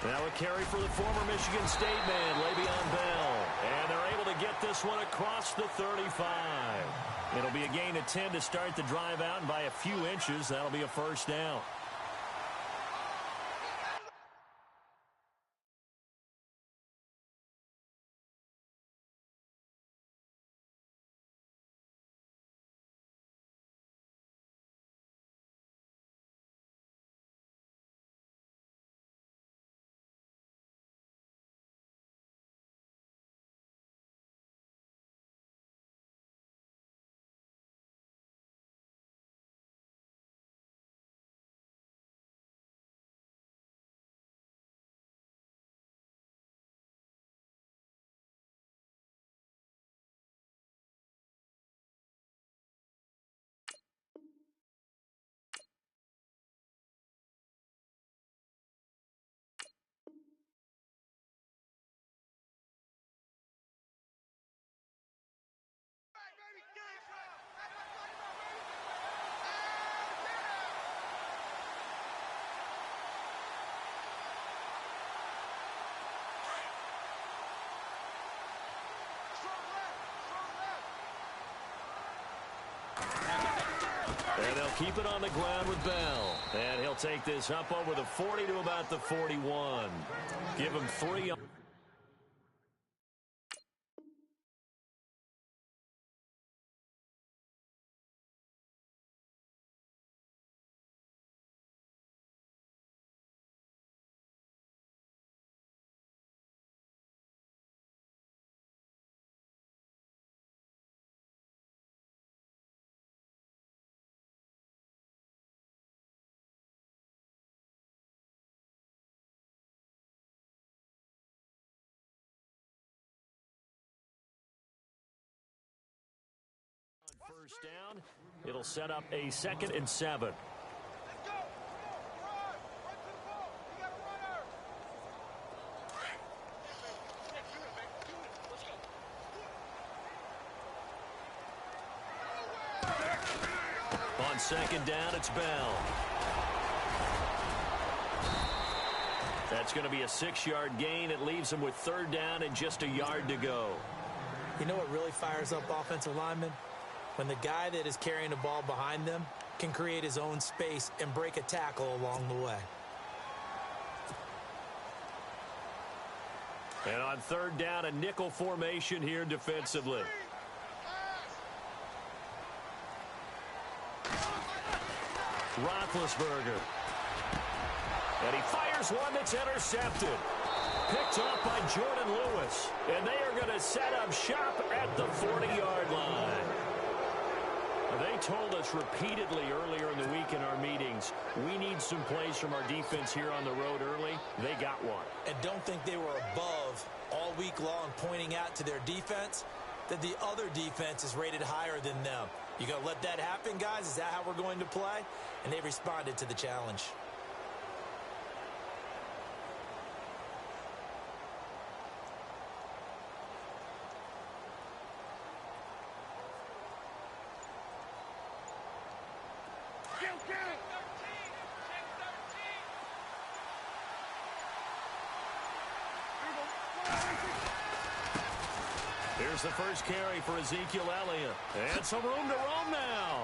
Now a carry for the former Michigan State man, Le'Veon Bell. And they're able to get this one across the 35. It'll be a gain of 10 to start the drive out, and by a few inches, that'll be a first down. And they'll keep it on the ground with Bell. And he'll take this up over the 40 to about the 41. Give him 3. First down, it'll set up a 2nd and 7. Let's go. Run to the ball. You got a runner. Let's go. On 2nd down, it's Bell. That's going to be a 6-yard gain. It leaves him with 3rd down and just a yard to go. You know what really fires up offensive linemen? When the guy that is carrying the ball behind them can create his own space and break a tackle along the way. And on 3rd down, a nickel formation here defensively. Roethlisberger. And he fires one that's intercepted. Picked off by Jordan Lewis. And they are going to set up shop at the 40-yard line. They told us repeatedly earlier in the week in our meetings, we need some plays from our defense here on the road early. They got one. And don't think they were above all week long pointing out to their defense that the other defense is rated higher than them. You going to let that happen, guys? Is that how we're going to play? And they responded to the challenge. Here's the first carry for Ezekiel Elliott. And some room to roam now.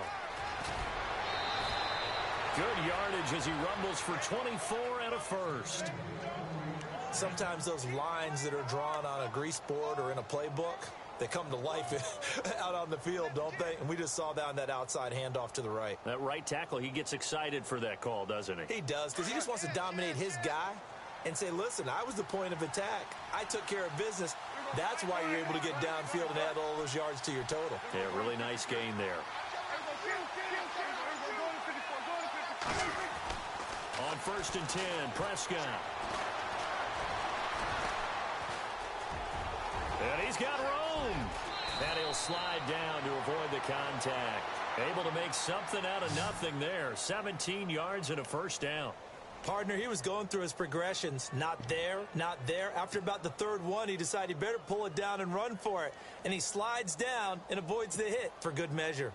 Good yardage as he rumbles for 24 and a first. Sometimes those lines that are drawn on a grease board or in a playbook, they come to life out on the field, don't they? And we just saw that on that outside handoff to the right. That right tackle, he gets excited for that call, doesn't he? He does, because he just wants to dominate his guy and say, listen, I was the point of attack. I took care of business. That's why you're able to get downfield and add all those yards to your total. Yeah, really nice gain there. On 1st and 10, Prescott. And he's got room. And he'll slide down to avoid the contact. Able to make something out of nothing there. 17 yards and a first down. Partner, he was going through his progressions. Not there, not there. After about the 3rd one, he decided he better pull it down and run for it. And he slides down and avoids the hit for good measure.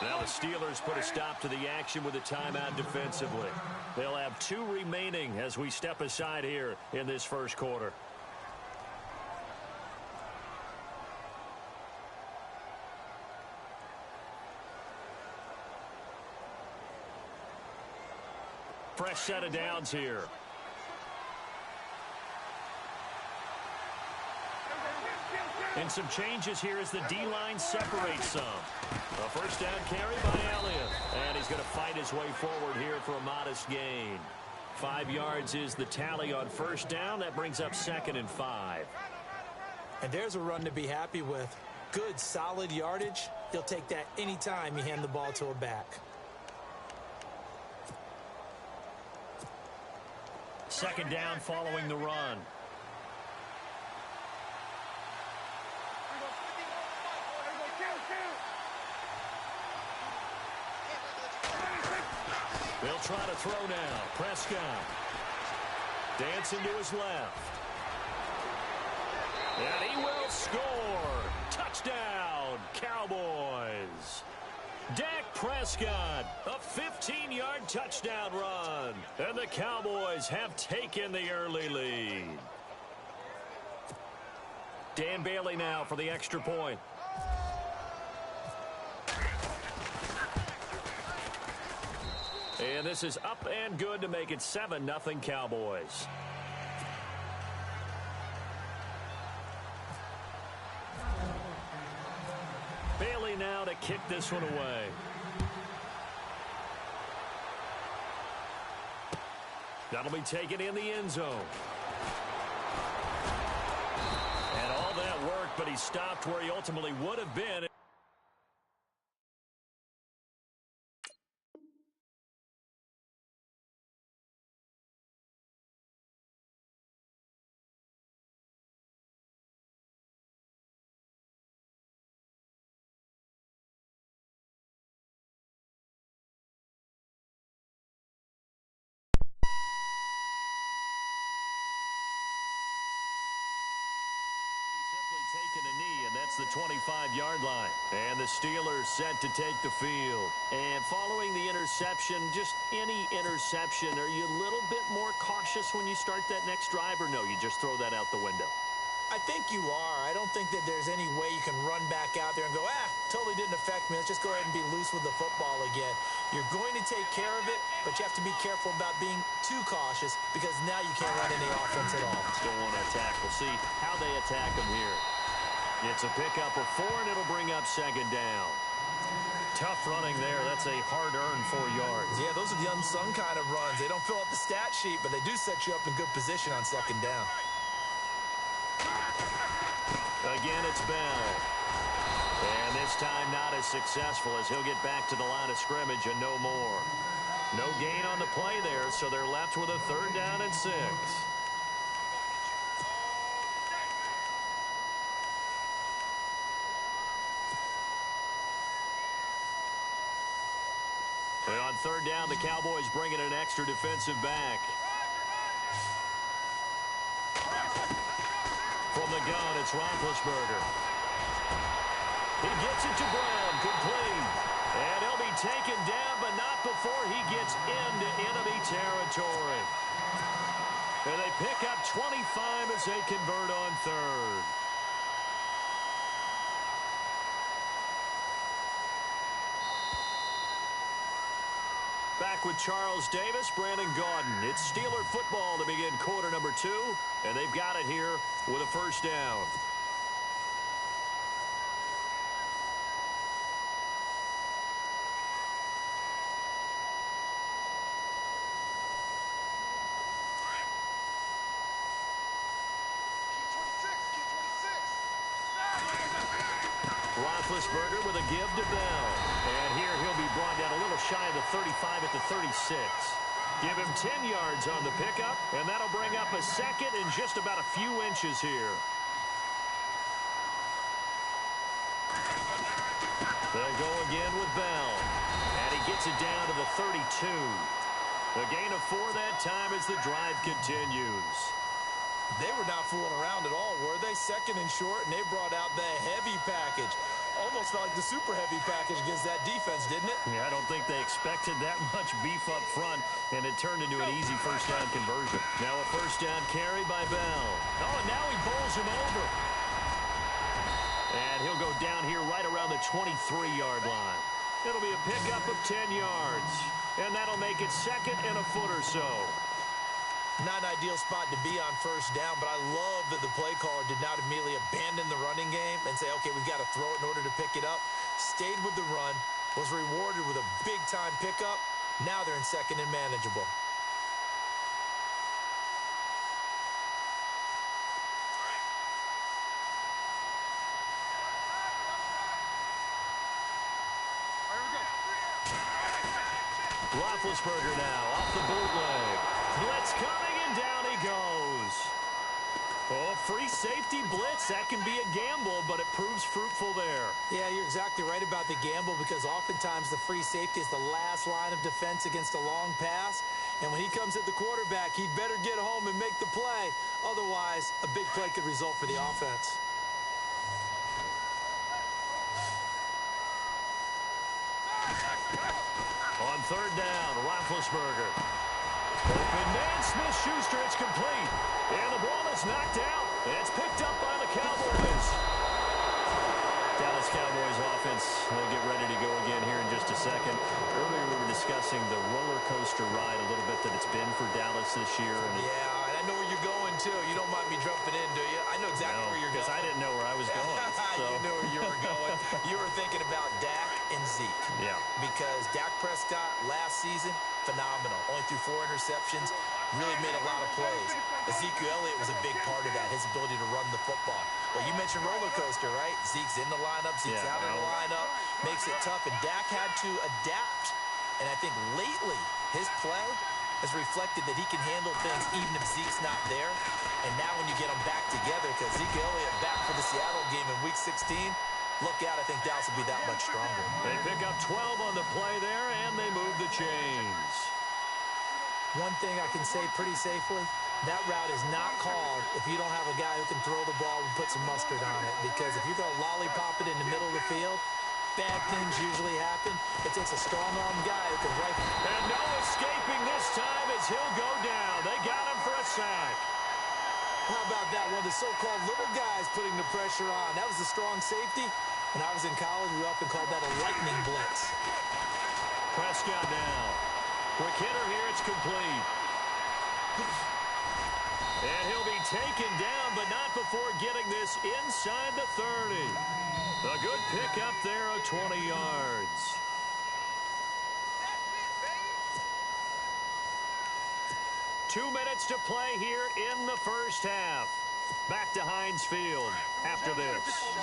Now the Steelers put a stop to the action with a timeout defensively. They'll have 2 remaining as we step aside here in this first quarter. Fresh set of downs here. And some changes here as the D-line separates some. A first down carry by Elliott. And he's going to fight his way forward here for a modest gain. 5 yards is the tally on first down. That brings up 2nd and 5. And there's a run to be happy with. Good, solid yardage. He'll take that anytime you hand the ball to a back. Second down following the run. They'll try to throw now. Prescott. Dancing to his left. And he will score. Touchdown, Cowboys. Dak Prescott, a 15-yard touchdown run. And the Cowboys have taken the early lead. Dan Bailey now for the extra point. And this is up and good to make it 7-0 Cowboys. Bailey now to kick this one away. That'll be taken in the end zone. And all that work, but he stopped where he ultimately would have been. Taking a knee, and that's the 25-yard line. And the Steelers set to take the field. And following the interception, just any interception, are you a little bit more cautious when you start that next drive, or no, you just throw that out the window? I think you are. I don't think that there's any way you can run back out there and go, totally didn't affect me. Let's just go ahead and be loose with the football again. You're going to take care of it, but you have to be careful about being too cautious because now you can't run any offense at all. Don't want to attack. We'll see how they attack them here. It's a pickup of 4, and it'll bring up 2nd down. Tough running there. That's a hard-earned 4 yards. Yeah, those are the unsung kind of runs. They don't fill up the stat sheet, but they do set you up in good position on 2nd down. Again, it's Bell. And this time not as successful as he'll get back to the line of scrimmage and no more. No gain on the play there, so they're left with a 3rd down and 6. And on 3rd down, the Cowboys bring in an extra defensive back. From the gun, it's Roethlisberger. He gets it to Brown, complete. And he'll be taken down, but not before he gets into enemy territory. And they pick up 25 as they convert on 3rd. Back with Charles Davis, Brandon Gaudin. It's Steeler football to begin quarter number 2, and they've got it here with a first down. Roethlisberger with a give to Bell. And here he'll be brought down a little shy of the 35 at the 36. Give him 10 yards on the pickup, and that'll bring up a 2nd and just about a few inches here. They'll go again with Bell. And he gets it down to the 32. A gain of 4 that time as the drive continues. They were not fooling around at all, were they? 2nd and short, and they brought out the heavy package. almost felt like the super heavy package against that defense, didn't it? Yeah, I don't think they expected that much beef up front, and it turned into an easy first down conversion. Now a first down carry by Bell. Oh, and now he bowls him over. And he'll go down here right around the 23-yard line. It'll be a pickup of 10 yards, and that'll make it second and a foot or so. Not an ideal spot to be on first down, but I love that the play caller did not immediately abandon the running game and say, okay, we've got to throw it in order to pick it up. Stayed with the run, was rewarded with a big-time pickup. Now they're in second and manageable. Roethlisberger now off the bootleg. Blitz coming, and down he goes. Oh, free safety blitz. That can be a gamble, but it proves fruitful there. Yeah, you're exactly right about the gamble because oftentimes the free safety is the last line of defense against a long pass. And when he comes at the quarterback, he better get home and make the play. Otherwise, a big play could result for the offense. On third down, Roethlisberger. Open man, Smith-Schuster, it's complete. And the ball is knocked out. It's picked up by the Cowboys. Dallas Cowboys offense, they'll get ready to go again here in just a second. Earlier we were discussing the roller coaster ride a little bit that it's been for Dallas this year. Yeah, and I know where you're going, too. You don't mind me jumping in, do you? I know exactly where you're going. Because I didn't know where I was going. So. You knew where you were going. You were thinking about Dak and Zeke. Yeah. Because Dak Prescott last season, phenomenal. Only threw 4 interceptions. Really made a lot of plays. Ezekiel Elliott was a big part of that, his ability to run the football. But you mentioned roller coaster, right? Zeke's in the lineup, Zeke's out of the lineup, makes it tough. And Dak had to adapt. And I think lately, his play has reflected that he can handle things even if Zeke's not there. And now when you get them back together, because Ezekiel Elliott back for the Seattle game in Week 16, look out, I think Dallas will be that much stronger. They pick up 12 on the play there, and they move the chains. One thing I can say pretty safely, that route is not called if you don't have a guy who can throw the ball and put some mustard on it. Because if you're going to lollipop it in the middle of the field, bad things usually happen. It takes a strong-armed guy who can rifle. And no escaping this time as he'll go down. They got him for a sack. How about that? One of the so-called little guys putting the pressure on. That was the strong safety. When I was in college, we often called that a lightning blitz. Prescott now. Quick hitter here, it's complete. And he'll be taken down, but not before getting this inside the 30. A good pickup there of 20 yards. 2 minutes to play here in the first half. Back to Heinz Field after this.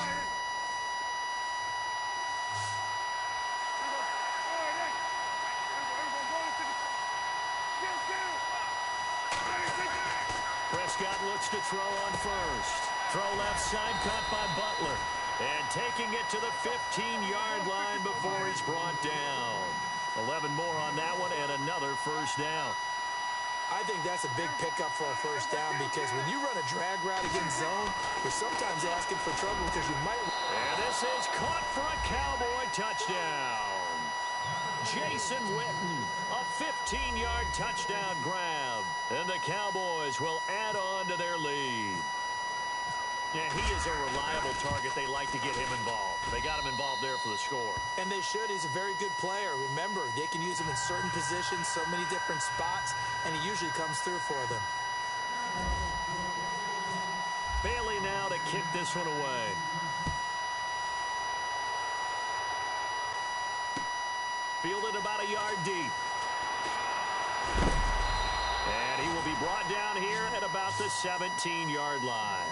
Prescott looks to throw on first. Throw left side, caught by Butler. And taking it to the 15-yard line before he's brought down. 11 more on that one and another first down. I think that's a big pickup for a first down because when you run a drag route against zone, you're sometimes asking for trouble because you might. And this is caught for a Cowboy touchdown. Jason Witten, a 15-yard touchdown grab. And the Cowboys will add on to their lead. Yeah, he is a reliable target. They like to get him involved. They got him involved there for the score. And they should. He's a very good player. Remember, they can use him in certain positions, so many different spots, and he usually comes through for them. Bailey now to kick this one away. Fielded about a yard deep. And he will be brought down here at about the 17-yard line.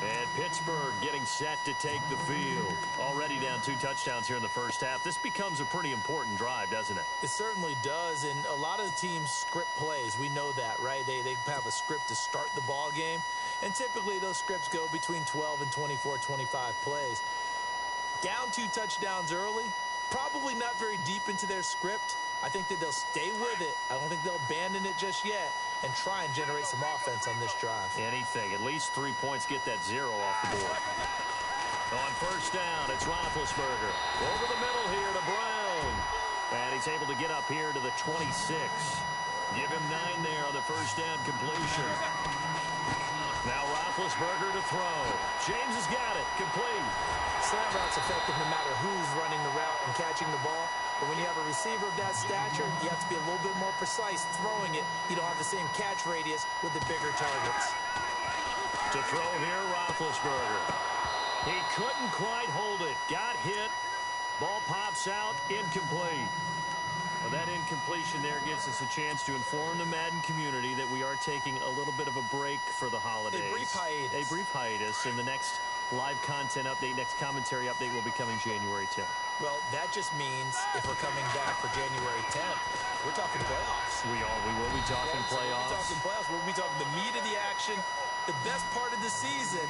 And Pittsburgh getting set to take the field. Already down 2 touchdowns here in the first half. This becomes a pretty important drive, doesn't it? It certainly does. And a lot of the teams script plays. We know that, right? They have a script to start the ball game. And typically those scripts go between 12 and 24, 25 plays. Down 2 touchdowns early. Probably not very deep into their script. I think that they'll stay with it. I don't think they'll abandon it just yet and try and generate some offense on this drive. Anything. At least 3 points, get that 0 off the board. On first down, it's Roethlisberger. Over the middle here to Brown. And he's able to get up here to the 26. Give him 9 there on the first down completion. Now Roethlisberger to throw. James has got it. Complete. Slant route's effective no matter who's running the route and catching the ball. But when you have a receiver of that stature, you have to be a little bit more precise throwing it. You don't have the same catch radius with the bigger targets. To throw here, Roethlisberger. He couldn't quite hold it. Got hit. Ball pops out. Incomplete. Well, that incompletion there gives us a chance to inform the Madden community that we are taking a little bit of a break for the holidays. A brief hiatus. A brief hiatus. And the next live content update, next commentary update will be coming January 10th. Well, that just means if we're coming back for January 10th, we're talking playoffs. We will be talking playoffs. We'll be talking playoffs. We'll be talking the meat of the action, the best part of the season,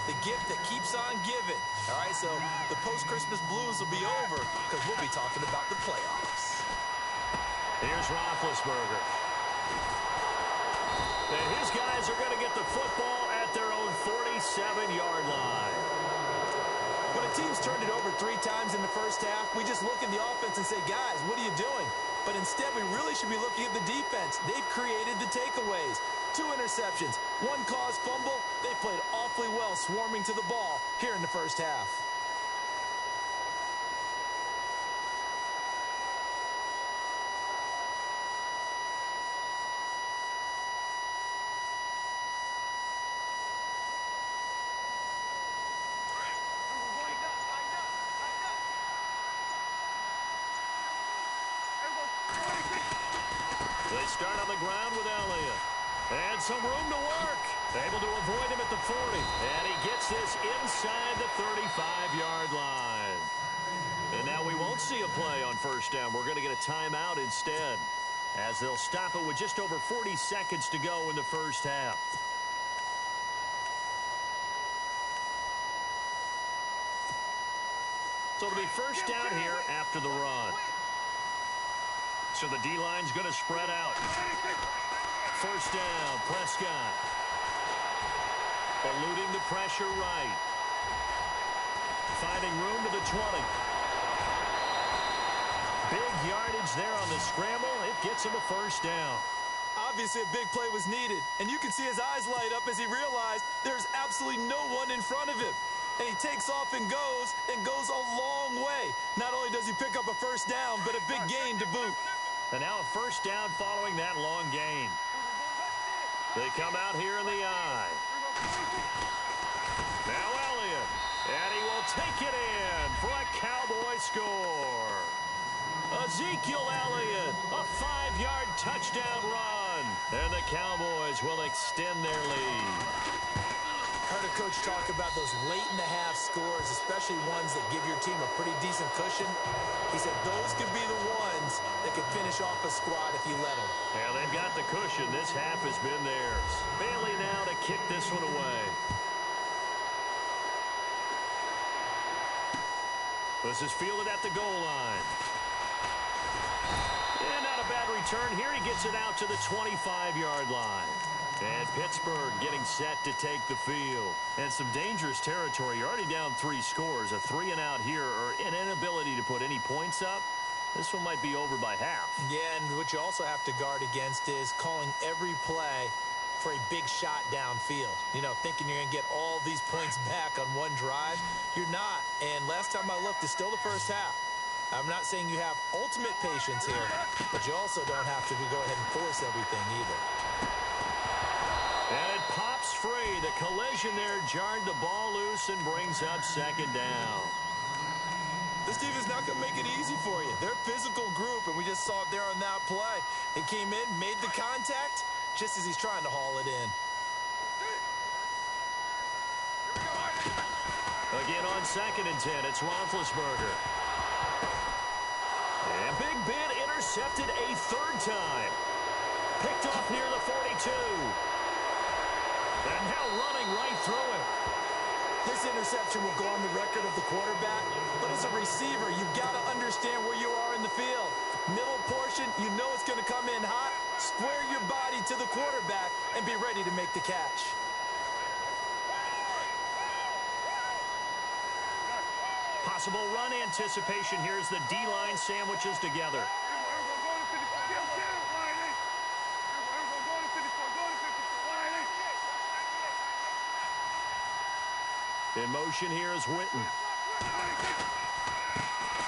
the gift that keeps on giving. All right, so the post-Christmas blues will be over because we'll be talking about the playoffs. Here's Roethlisberger. And his guys are going to get the football at their own 47-yard line. When a team's turned it over 3 times in the first half, we just look at the offense and say, guys, what are you doing? But instead, we really should be looking at the defense. They've created the takeaways. 2 interceptions, 1 caused fumble. They played awfully well swarming to the ball here in the first half. They start on the ground with Elliott. And some room to work. Able to avoid him at the 40. And he gets this inside the 35-yard line. And now we won't see a play on first down. We're going to get a timeout instead, as they'll stop it with just over 40 seconds to go in the first half. So it'll be first down here after the run. So the D-line's going to spread out. First down, Prescott. Eluding the pressure right. Finding room to the 20. Big yardage there on the scramble. It gets him a first down. Obviously, a big play was needed, and you can see his eyes light up as he realized there's absolutely no one in front of him. And he takes off and goes a long way. Not only does he pick up a first down, but a big gain to boot. And now a first down following that long gain. They come out here in the eye. Now Elliott. And he will take it in for a Cowboy score. Ezekiel Elliott, a 5-yard touchdown run. And the Cowboys will extend their lead. Heard a coach talk about those late-in-the-half scores, especially ones that give your team a pretty decent cushion. He said those could be the ones that could finish off a squad if you let them. Yeah, they've got the cushion. This half has been theirs. Bailey now to kick this one away. This is fielded at the goal line. And not a bad return here. He gets it out to the 25-yard line. And Pittsburgh getting set to take the field. And some dangerous territory. You're already down 3 scores. A 3-and-out here, or an inability to put any points up. This one might be over by half. Yeah, and what you also have to guard against is calling every play for a big shot downfield. You know, thinking you're going to get all these points back on one drive. You're not. And last time I looked, it's still the first half. I'm not saying you have ultimate patience here, but you also don't have to go ahead and force everything either. And it pops free. The collision there jarred the ball loose and brings up second down. This team is not going to make it easy for you. They're a physical group, and we just saw it there on that play. He came in, made the contact, just as he's trying to haul it in. Again on 2nd and 10, it's Roethlisberger. And Big Ben intercepted a 3rd time. Picked off near the 42. And now running right through him. This interception will go on the record of the quarterback, but as a receiver, you've got to understand where you are in the field. Middle portion, you know it's going to come in hot. Square your body to the quarterback and be ready to make the catch. Possible run anticipation here as the D-line sandwiches together. In motion here is Witten.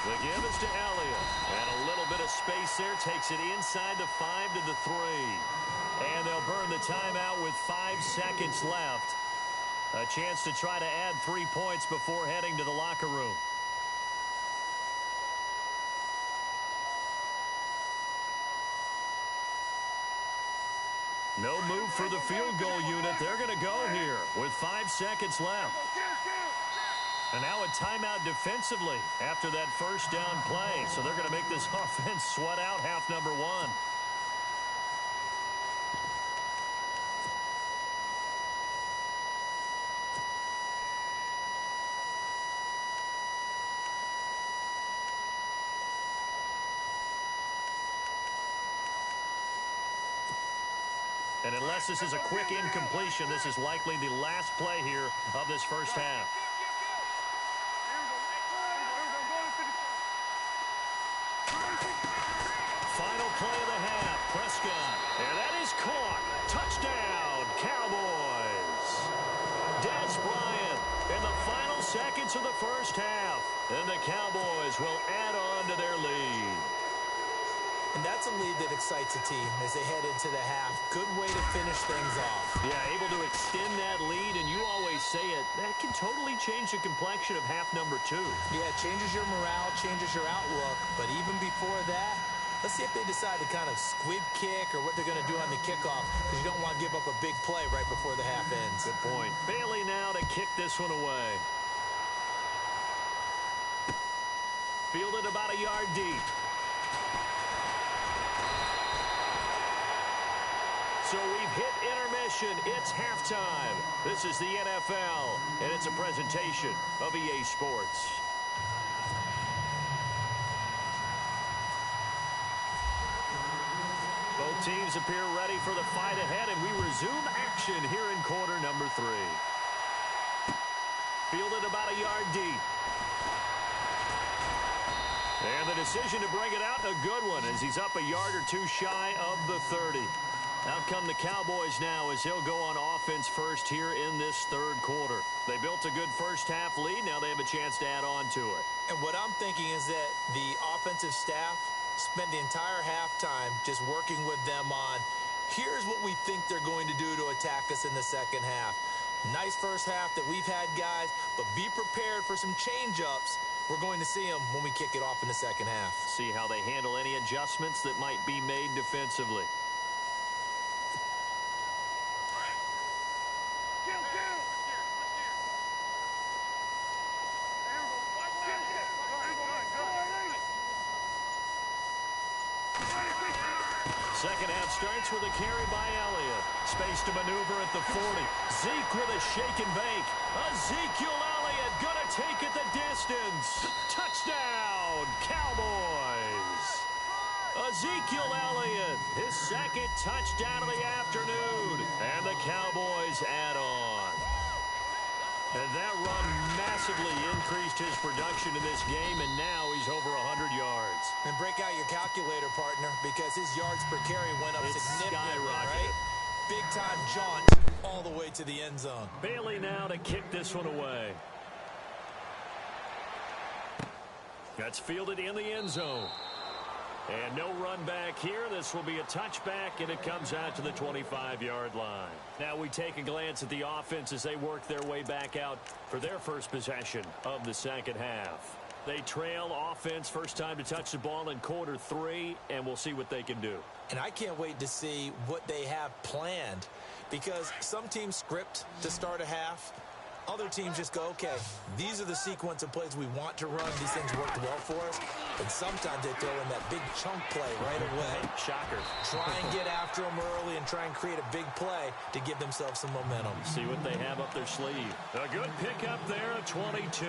The give is to Elliott. And a little bit of space there. Takes it inside the 5 to the 3. And they'll burn the timeout with 5 seconds left. A chance to try to add 3 points before heading to the locker room. No move for the field goal unit. They're going to go here with 5 seconds left. And now a timeout defensively after that first down play. So they're going to make this offense sweat out half number 1. And unless this is a quick incompletion, this is likely the last play here of this first half. Final play of the half, Prescott. And that is caught. Touchdown, Cowboys. Dez Bryant in the final seconds of the first half. And the Cowboys will add on to their lead. And that's a lead that excites a team as they head into the half. Good way to finish things off. Yeah, able to extend that lead, and you always say it, that can totally change the complexion of half number 2. Yeah, it changes your morale, changes your outlook. But even before that, let's see if they decide to kind of squib kick or what they're going to do on the kickoff, because you don't want to give up a big play right before the half ends. Good point. Bailey now to kick this one away. Fielded about a yard deep. So we've hit intermission. It's halftime. This is the NFL, and it's a presentation of EA Sports. Both teams appear ready for the fight ahead, and we resume action here in quarter number 3. Fielded about a yard deep. And the decision to bring it out, a good one, as he's up a yard or 2 shy of the 30. Out come the Cowboys now as he'll go on offense first here in this third quarter. They built a good first half lead. Now they have a chance to add on to it. And what I'm thinking is that the offensive staff spent the entire halftime just working with them on, here's what we think they're going to do to attack us in the second half. Nice first half that we've had, guys, but be prepared for some change-ups. We're going to see them when we kick it off in the second half. See how they handle any adjustments that might be made defensively. Second half starts with a carry by Elliott. Space to maneuver at the 40. Zeke with a shake and bake. Ezekiel Elliott gonna take it the distance. Touchdown, Cowboys. Ezekiel Elliott, his second touchdown of the afternoon. And the Cowboys add on. And that run massively increased his production in this game, and now he's over 100 yards. And break out your calculator, partner, because his yards per carry went up significantly, right? Big-time jaunt all the way to the end zone. Bailey now to kick this one away. That's fielded in the end zone. And no run back here. This will be a touchback, and it comes out to the 25-yard line. Now we take a glance at the offense as they work their way back out for their first possession of the second half. They trail offense, first time to touch the ball in quarter 3, and we'll see what they can do. And I can't wait to see what they have planned, because some teams script to start a half. Other teams just go, okay, these are the sequence of plays we want to run. These things worked well for us. And sometimes they throw in that big chunk play right away. Shocker. Try and get after them early and try and create a big play to give themselves some momentum. See what they have up their sleeve. A good pickup there at 22.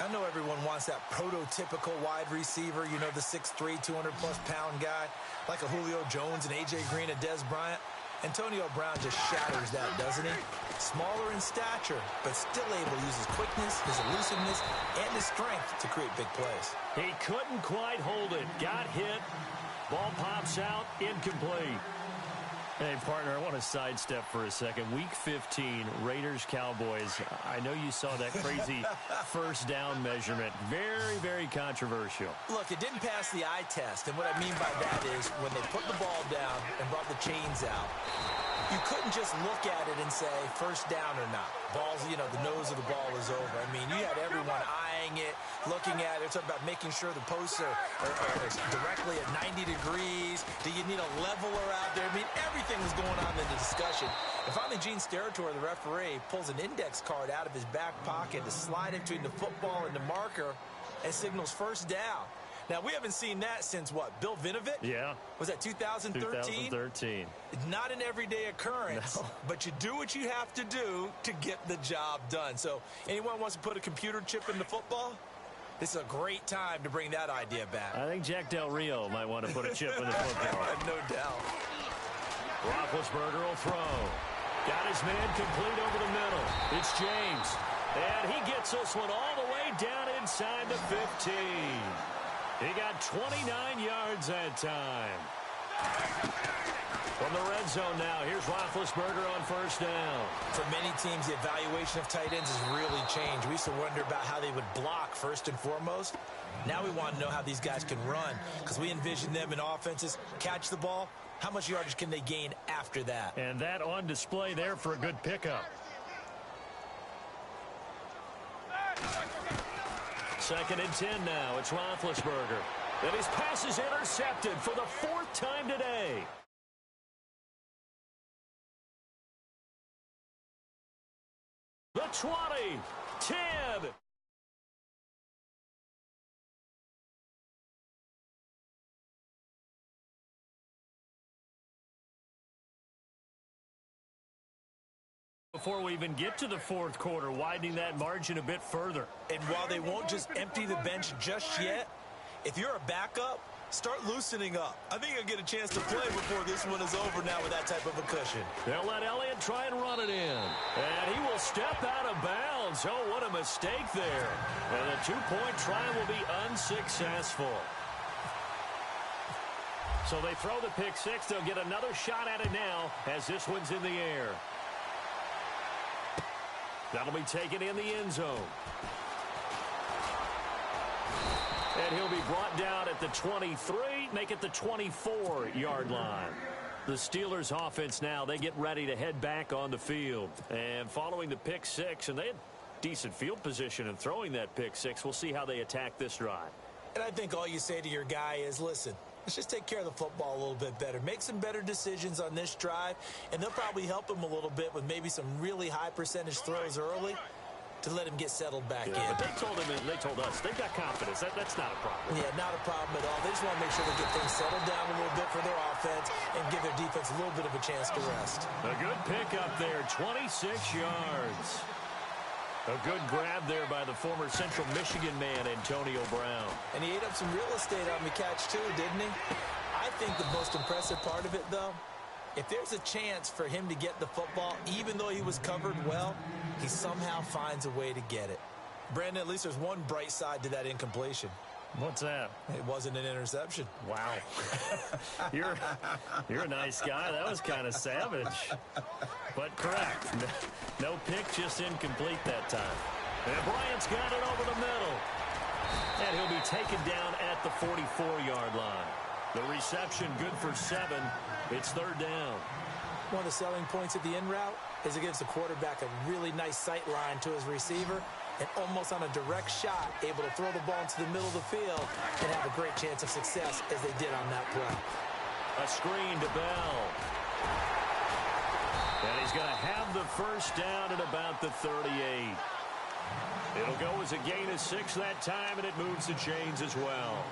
I know everyone wants that prototypical wide receiver, you know, the 6'3", 200-plus pound guy, like a Julio Jones and A.J. Green and Dez Bryant. Antonio Brown just shatters that, doesn't he? Smaller in stature, but still able to use his quickness, his elusiveness, and his strength to create big plays. He couldn't quite hold it. Got hit. Ball pops out. Incomplete. Hey, partner, I want to sidestep for a second. Week 15, Raiders-Cowboys. I know you saw that crazy first down measurement. Very, very controversial. Look, it didn't pass the eye test, and what I mean by that is when they put the ball down and brought the chains out, you couldn't just look at it and say first down or not. Balls, you know, the nose of the ball is over. I mean, you had everyone eyeing it, looking at it. It's about making sure the posts are directly at 90 degrees. Do you need a leveler out there? I mean, everything was going on in the discussion. And finally, Gene Steratore, the referee, pulls an index card out of his back pocket to slide it between the football and the marker and signals first down. Now, we haven't seen that since, what, Bill Vinovich? Yeah. Was that 2013? 2013. Not an everyday occurrence, no. But you do what you have to do to get the job done. So anyone wants to put a computer chip in the football? This is a great time to bring that idea back. I think Jack Del Rio might want to put a chip in the football. No doubt. Roethlisberger will throw. Got his man complete over the middle. It's James. And he gets this one all the way down inside the 15. He got 29 yards that time. From the red zone now, here's Roethlisberger on first down. For many teams, the evaluation of tight ends has really changed. We used to wonder about how they would block first and foremost. Now we want to know how these guys can run because we envision them in offenses, catch the ball. How much yardage can they gain after that? And that on display there for a good pickup. Second and 10 now. It's Roethlisberger. And his pass is intercepted for the fourth time today. The 20, 10. Before we even get to the fourth quarter, widening that margin a bit further. And while they won't just empty the bench just yet, if you're a backup, start loosening up. I think you'll get a chance to play before this one is over now with that type of a cushion. They'll let Elliott try and run it in. And he will step out of bounds. Oh, what a mistake there. And the two-point try will be unsuccessful. So they throw the pick six. They'll get another shot at it now as this one's in the air. That'll be taken in the end zone. And he'll be brought down at the 23, make it the 24-yard line. The Steelers offense now, they get ready to head back on the field. And following the pick six, and they had decent field position in throwing that pick six. We'll see how they attack this drive. And I think all you say to your guy is, listen, let's just take care of the football a little bit better. Make some better decisions on this drive, and they'll probably help him a little bit with maybe some really high percentage throws early to let him get settled back in. But they told us, they've got confidence. That's not a problem. Yeah, not a problem at all. They just want to make sure they get things settled down a little bit for their offense and give their defense a little bit of a chance to rest. A good pickup there, 26 yards. A good grab there by the former Central Michigan man, Antonio Brown. And he ate up some real estate on the catch, too, didn't he? I think the most impressive part of it, though, if there's a chance for him to get the football, even though he was covered well, he somehow finds a way to get it. Brandon, at least there's one bright side to that incompletion. What's that? It wasn't an interception. Wow. You're a nice guy. That was kind of savage. But correct. No pick, just incomplete that time. And Bryant's got it over the middle. And he'll be taken down at the 44-yard line. The reception good for 7. It's third down. One of the selling points of the in route is it gives the quarterback a really nice sight line to his receiver and almost on a direct shot able to throw the ball into the middle of the field and have a great chance of success as they did on that play. A screen to Bell. And he's going to have the first down at about the 38. It'll go as a gain of 6 that time, and it moves the chains as well.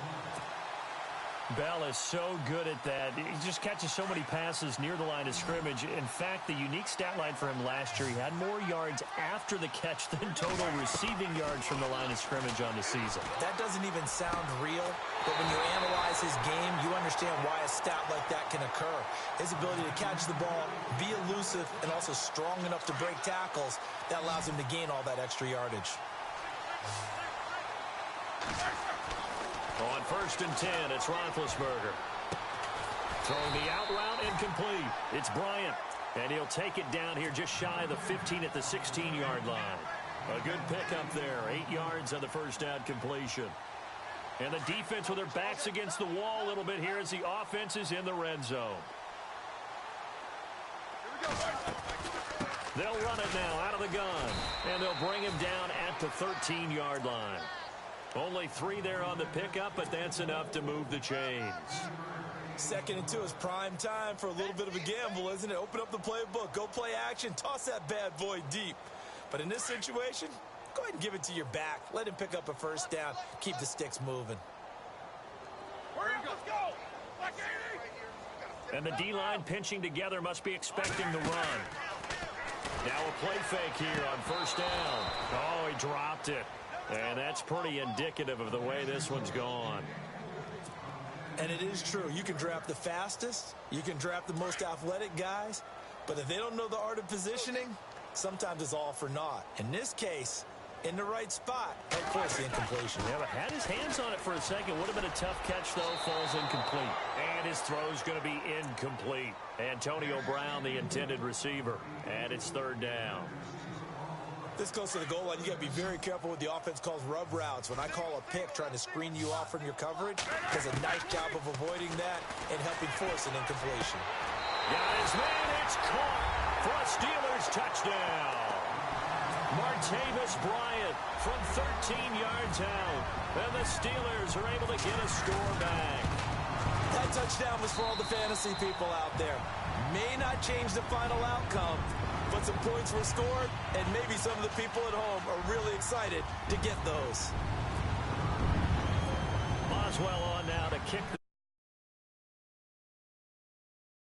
Bell is so good at that. He just catches so many passes near the line of scrimmage. In fact, the unique stat line for him last year, he had more yards after the catch than total receiving yards from the line of scrimmage on the season. That doesn't even sound real, but when you analyze his game, you understand why a stat like that can occur. His ability to catch the ball, be elusive, and also strong enough to break tackles, that allows him to gain all that extra yardage. On 1st and 10, it's Roethlisberger. Throwing the out route incomplete. It's Bryant. And he'll take it down here just shy of the 15 at the 16-yard line. A good pickup there. 8 yards on the first down completion. And the defense with their backs against the wall a little bit here as the offense is in the red zone. They'll run it now out of the gun. And they'll bring him down at the 13-yard line. Only 3 there on the pickup, but that's enough to move the chains. 2nd and 2 is prime time for a little bit of a gamble, isn't it? Open up the playbook, go play action, toss that bad boy deep. But in this situation, go ahead and give it to your back. Let him pick up a first down. Keep the sticks moving. Let's go. And the D-line pinching together must be expecting the run. Now a play fake here on 1st down. Oh, he dropped it. And that's pretty indicative of the way this one's gone. And it is true. You can draft the fastest. You can draft the most athletic guys. But if they don't know the art of positioning, sometimes it's all for naught. In this case, in the right spot, he'll force the incompletion. Yeah, but had his hands on it for a second. Would have been a tough catch, though. Falls incomplete. And his throw's going to be incomplete. Antonio Brown, the intended receiver. And it's 3rd down. This goes to the goal line. You got to be very careful with the offense calls rub routes. When I call a pick trying to screen you off from your coverage, does a nice job of avoiding that and helping force an incompletion. Got his man. It's caught for a Steelers touchdown. Martavis Bryant from 13 yards out. And the Steelers are able to get a score back. That touchdown was for all the fantasy people out there. May not change the final outcome, but some points were scored, and maybe some of the people at home are really excited to get those. Boswell on now to kick the